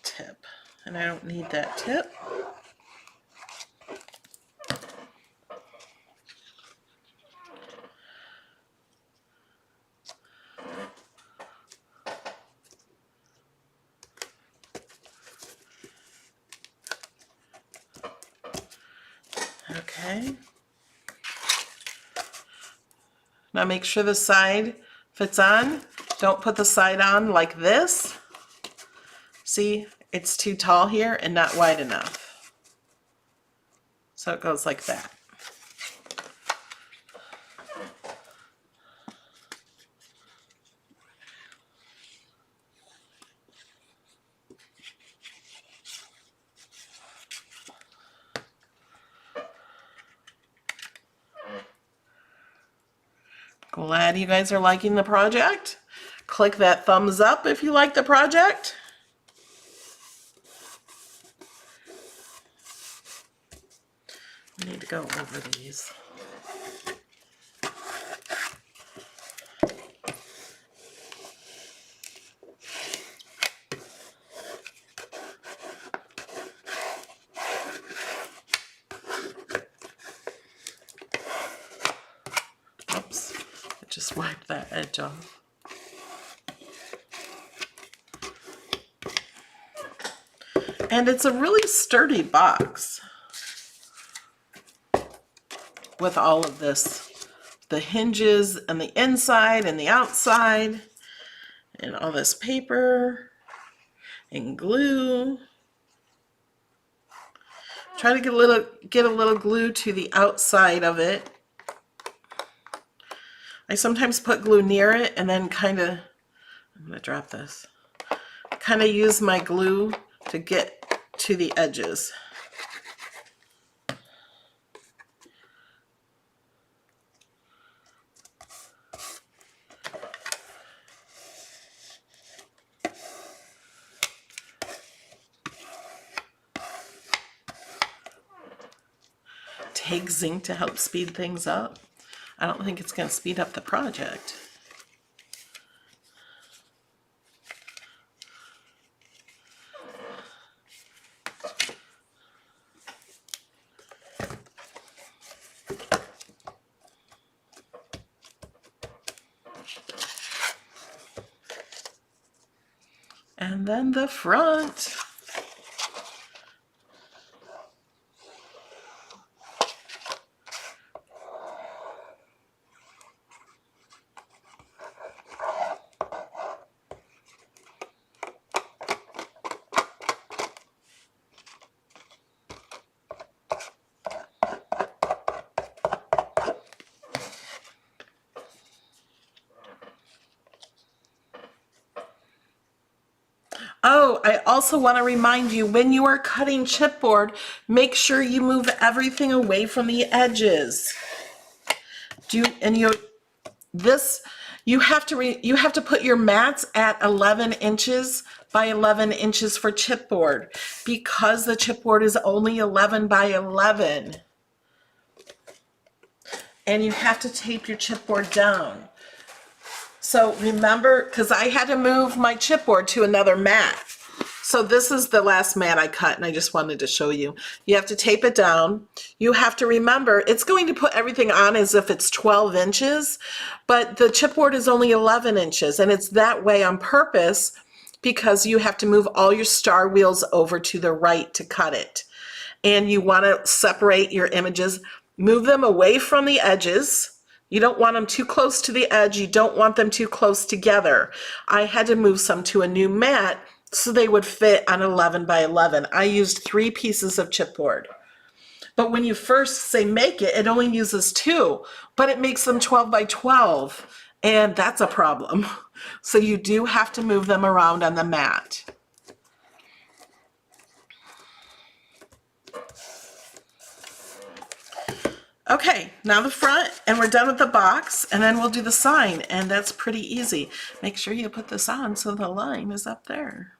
Speaker 1: tip, and I don't need that tip. Okay. Now make sure the side fits on. Don't put the side on like this. See, it's too tall here and not wide enough. So it goes like that. Glad you guys are liking the project. Click that thumbs up if you like the project. I need to go over these. Oops, I just wiped that edge off. And it's a really sturdy box with all of this, the hinges and the inside and the outside, and all this paper and glue. Try to get a little glue to the outside of it. I sometimes put glue near it and then kind of, I'm going to drop this, kind of use my glue to get to the edges. Take zinc to help speed things up. I don't think it's going to speed up the project. And then the front. Oh, I also want to remind you, when you are cutting chipboard, make sure you move everything away from the edges. this, you have to put your mats at 11 inches by 11 inches for chipboard, because the chipboard is only 11 by 11. And you have to tape your chipboard down. So remember, because I had to move my chipboard to another mat. So this is the last mat I cut, and I just wanted to show you. You have to tape it down. You have to remember, it's going to put everything on as if it's 12 inches, but the chipboard is only 11 inches, and it's that way on purpose because you have to move all your star wheels over to the right to cut it. And you want to separate your images, move them away from the edges. You don't want them too close to the edge. You don't want them too close together. I had to move some to a new mat so they would fit on 11 by 11. I used 3 pieces of chipboard. But when you first say make it, it only uses 2, but it makes them 12 by 12, and that's a problem. So you do have to move them around on the mat. Okay, now the front, and we're done with the box, and then we'll do the sign, and that's pretty easy. Make sure you put this on so the line is up there.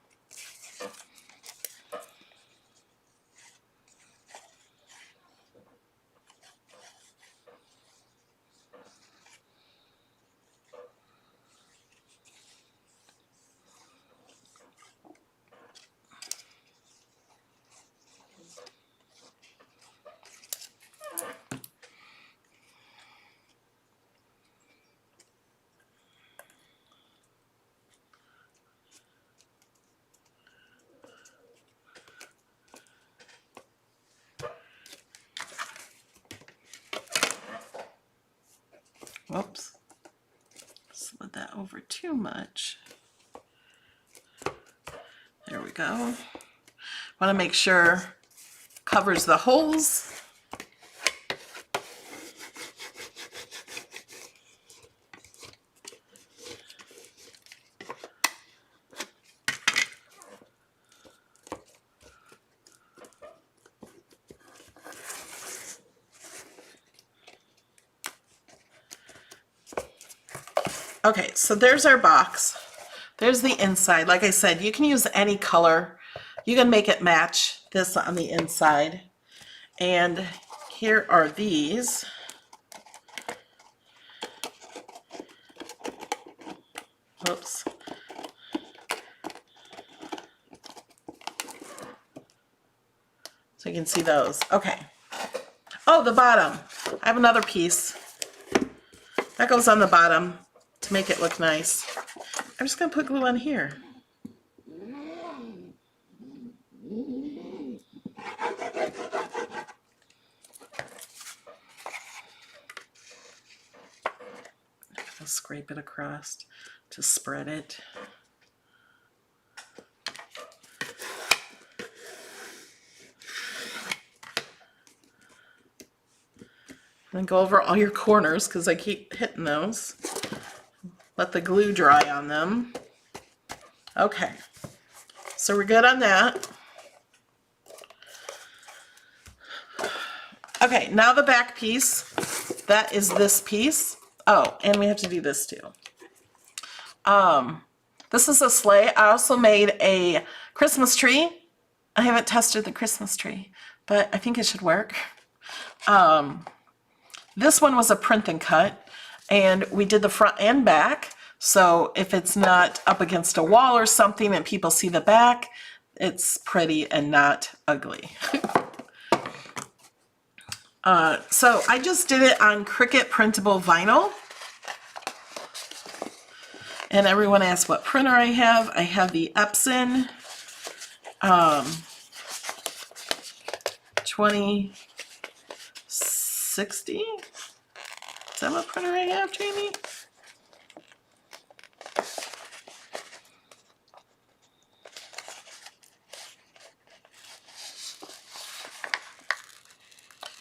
Speaker 1: Whoops, slid that over too much. There we go. Want to make sure covers the holes. Okay, so there's our box. There's the inside. Like I said, you can use any color. You can make it match this on the inside. And here are these. Oops. So you can see those. Okay. Oh, the bottom. I have another piece. That goes on the bottom to make it look nice. I'm just going to put glue on here. I'll scrape it across to spread it. Then go over all your corners because I keep hitting those. Let the glue dry on them. Okay, so we're good on that. Okay, now the back piece. That is this piece. Oh, and we have to do this too. This is a sleigh. I also made a Christmas tree. I haven't tested the Christmas tree, but I think it should work. This one was a print and cut, and we did the front and back. So if it's not up against a wall or something and people see the back, it's pretty and not ugly. So I just did it on Cricut printable vinyl. And everyone asks what printer I have. I have the Epson 2060. Is that what printer I have, Jamie?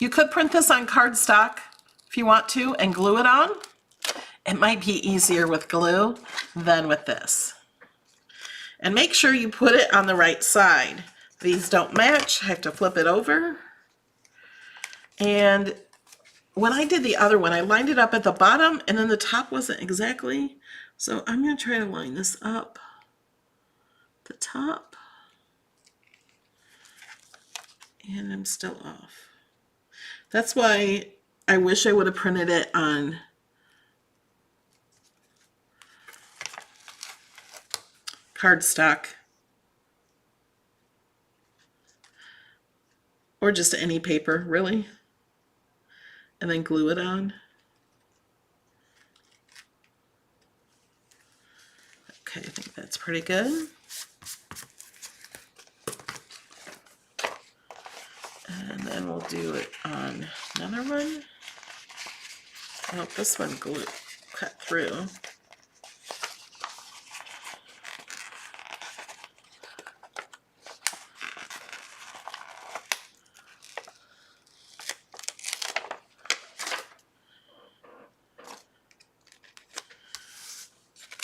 Speaker 1: You could print this on cardstock if you want to and glue it on. It might be easier with glue than with this. And make sure you put it on the right side. These don't match. I have to flip it over. And when I did the other one, I lined it up at the bottom and then the top wasn't exactly. So I'm going to try to line this up the top. And I'm still off. That's why I wish I would have printed it on cardstock. Or just any paper, really. And then glue it on. Okay, I think that's pretty good. And then we'll do it on another one. I hope this one cut through.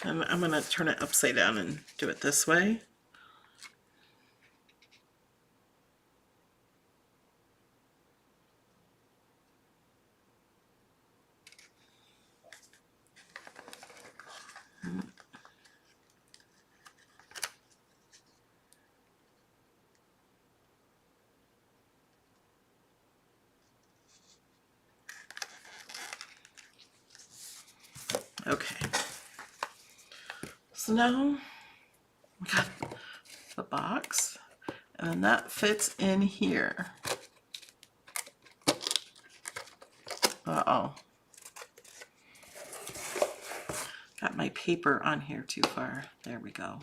Speaker 1: And I'm going to turn it upside down and do it this way. Okay. So now we got the box, and then that fits in here. Uh-oh. Got my paper on here too far. There we go.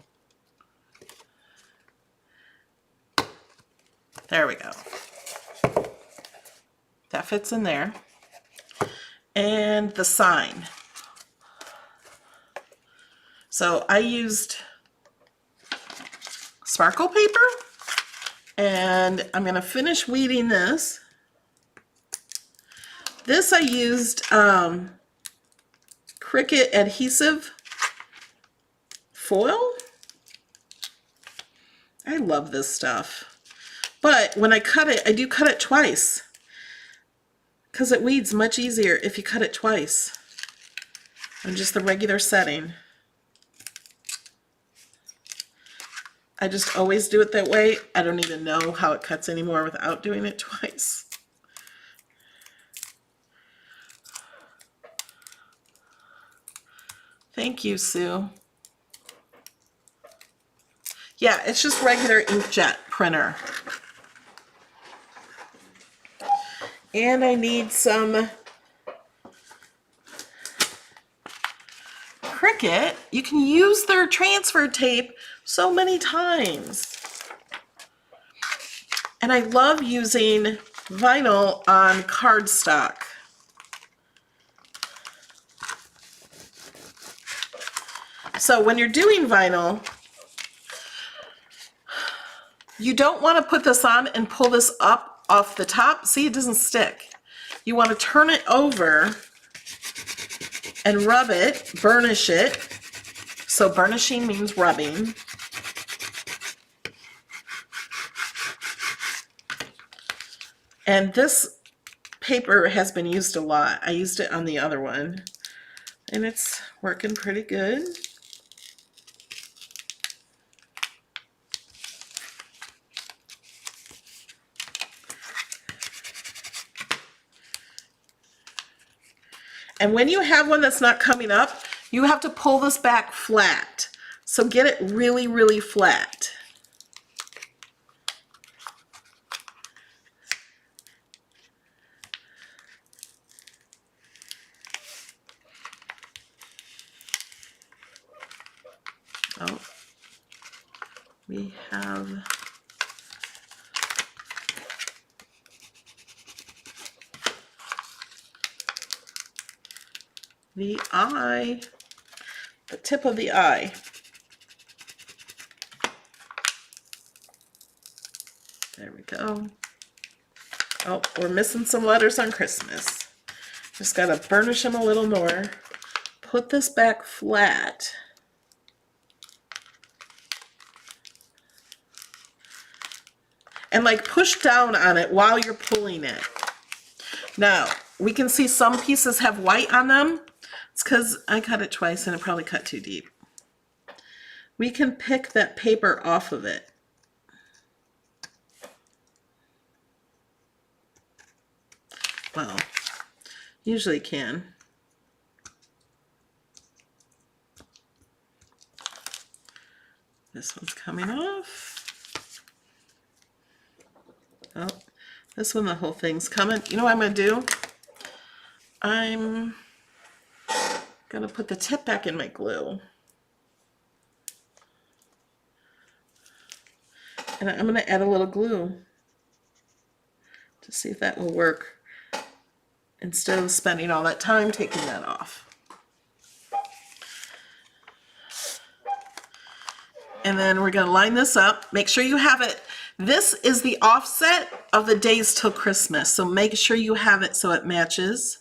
Speaker 1: There we go. That fits in there. And the sign. So I used sparkle paper, and I'm going to finish weeding this. This I used Cricut adhesive foil. I love this stuff. But when I cut it, I do cut it twice, because it weeds much easier if you cut it twice on just the regular setting. I just always do it that way. I don't even know how it cuts anymore without doing it twice. Thank you, Sue. Yeah, it's just regular inkjet printer. And I need some Cricut. You can use their transfer tape so many times. And I love using vinyl on cardstock. So when you're doing vinyl, you don't want to put this on and pull this up off the top. See, it doesn't stick. You want to turn it over and rub it, burnish it. So burnishing means rubbing. And this paper has been used a lot. I used it on the other one, and it's working pretty good. And when you have one that's not coming up, you have to pull this back flat. So get it really, really flat. Oh, we have the eye, the tip of the eye. There we go. Oh, we're missing some letters on Christmas. Just gotta burnish them a little more. Put this back flat. And like push down on it while you're pulling it. Now, we can see some pieces have white on them. It's because I cut it twice and it probably cut too deep. We can pick that paper off of it. Well, usually can. This one's coming off. Oh, this one, the whole thing's coming. You know what I'm going to do? I'm going to put the tip back in my glue. And I'm going to add a little glue to see if that will work instead of spending all that time taking that off. And then we're going to line this up. Make sure you have it. This is the offset of the days till Christmas, so make sure you have it so it matches.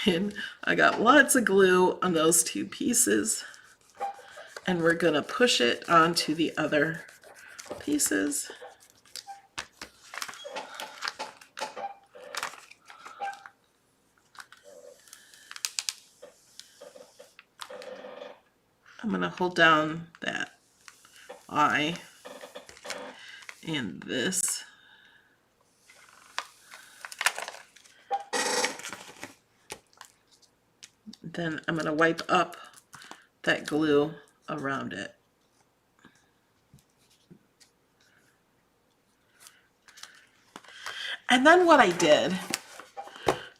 Speaker 1: And I got lots of glue on those two pieces. And we're going to push it onto the other pieces. I'm going to hold down that eye and this. Then I'm going to wipe up that glue around it. And then what I did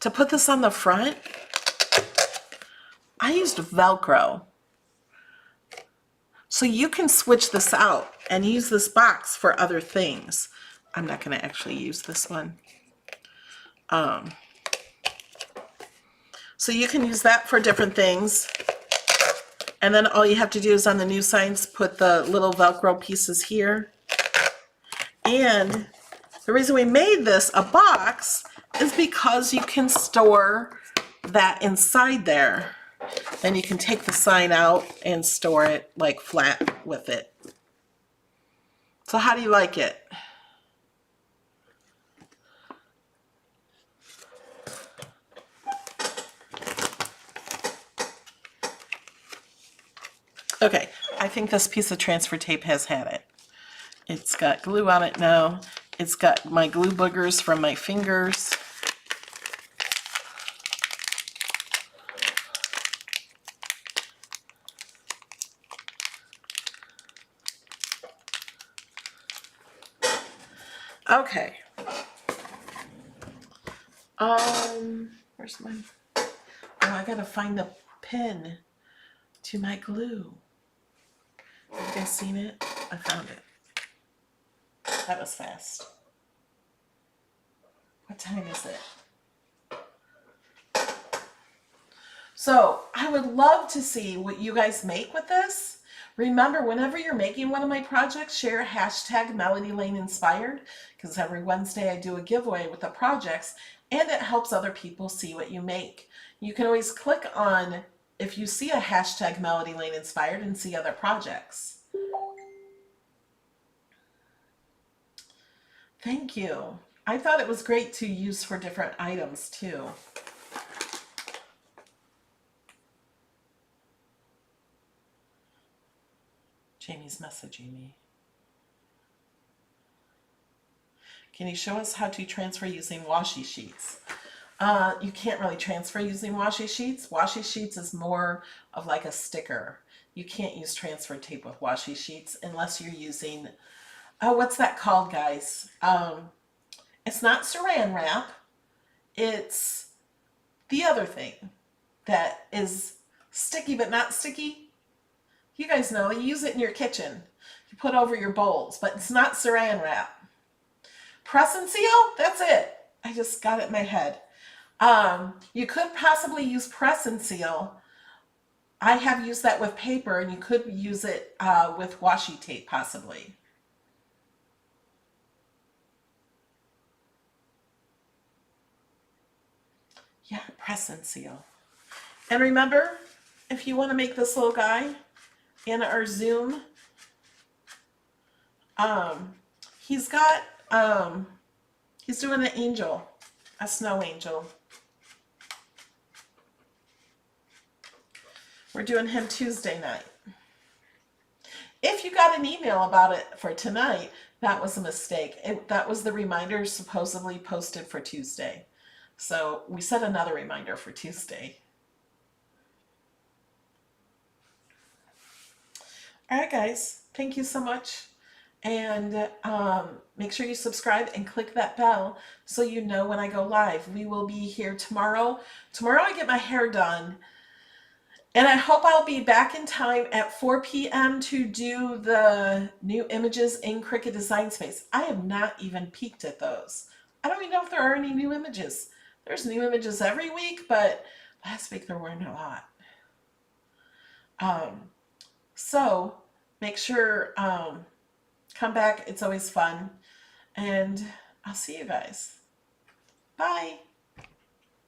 Speaker 1: to put this on the front, I used Velcro. So you can switch this out and use this box for other things. I'm not going to actually use this one. So you can use that for different things. And then all you have to do is on the new signs, put the little Velcro pieces here. And the reason we made this a box is because you can store that inside there. Then you can take the sign out and store it like flat with it. So how do you like it? Okay, I think this piece of transfer tape has had it. It's got glue on it now. It's got my glue boogers from my fingers. Okay. Where's my... Oh, I gotta find the pin to my glue. Have you guys seen it? I found it. That was fast. What time is it? So I would love to see what you guys make with this. Remember, whenever you're making one of my projects, share hashtag Melody Lane Inspired, because every Wednesday I do a giveaway with the projects, and it helps other people see what you make. You can always click on if you see a hashtag Melody Lane Inspired and see other projects. Thank you. I thought it was great to use for different items too. Jamie's messaging me. Can you show us how to transfer using washi sheets? You can't really transfer using washi sheets. Washi sheets is more of like a sticker. You can't use transfer tape with washi sheets unless you're using, oh, what's that called, guys? It's not saran wrap. It's the other thing that is sticky but not sticky. You guys know, you use it in your kitchen. You put over your bowls, but it's not saran wrap. Press and seal, that's it. I just got it in my head. You could possibly use press and seal. I have used that with paper, and you could use it with washi tape possibly. Yeah, press and seal. And remember, if you want to make this little guy in our Zoom, he's got He's doing an angel, a snow angel. We're doing him Tuesday night. If you got an email about it for tonight, that was a mistake. That was the reminder supposedly posted for Tuesday. So we set another reminder for Tuesday. All right, guys. Thank you so much. And make sure you subscribe and click that bell so you know when I go live. We will be here tomorrow. Tomorrow I get my hair done. And I hope I'll be back in time at 4 p.m. to do the new images in Cricut Design Space. I have not even peeked at those. I don't even know if there are any new images. There's new images every week, but last week there weren't a lot. So make sure, come back. It's always fun. And I'll see you guys. Bye.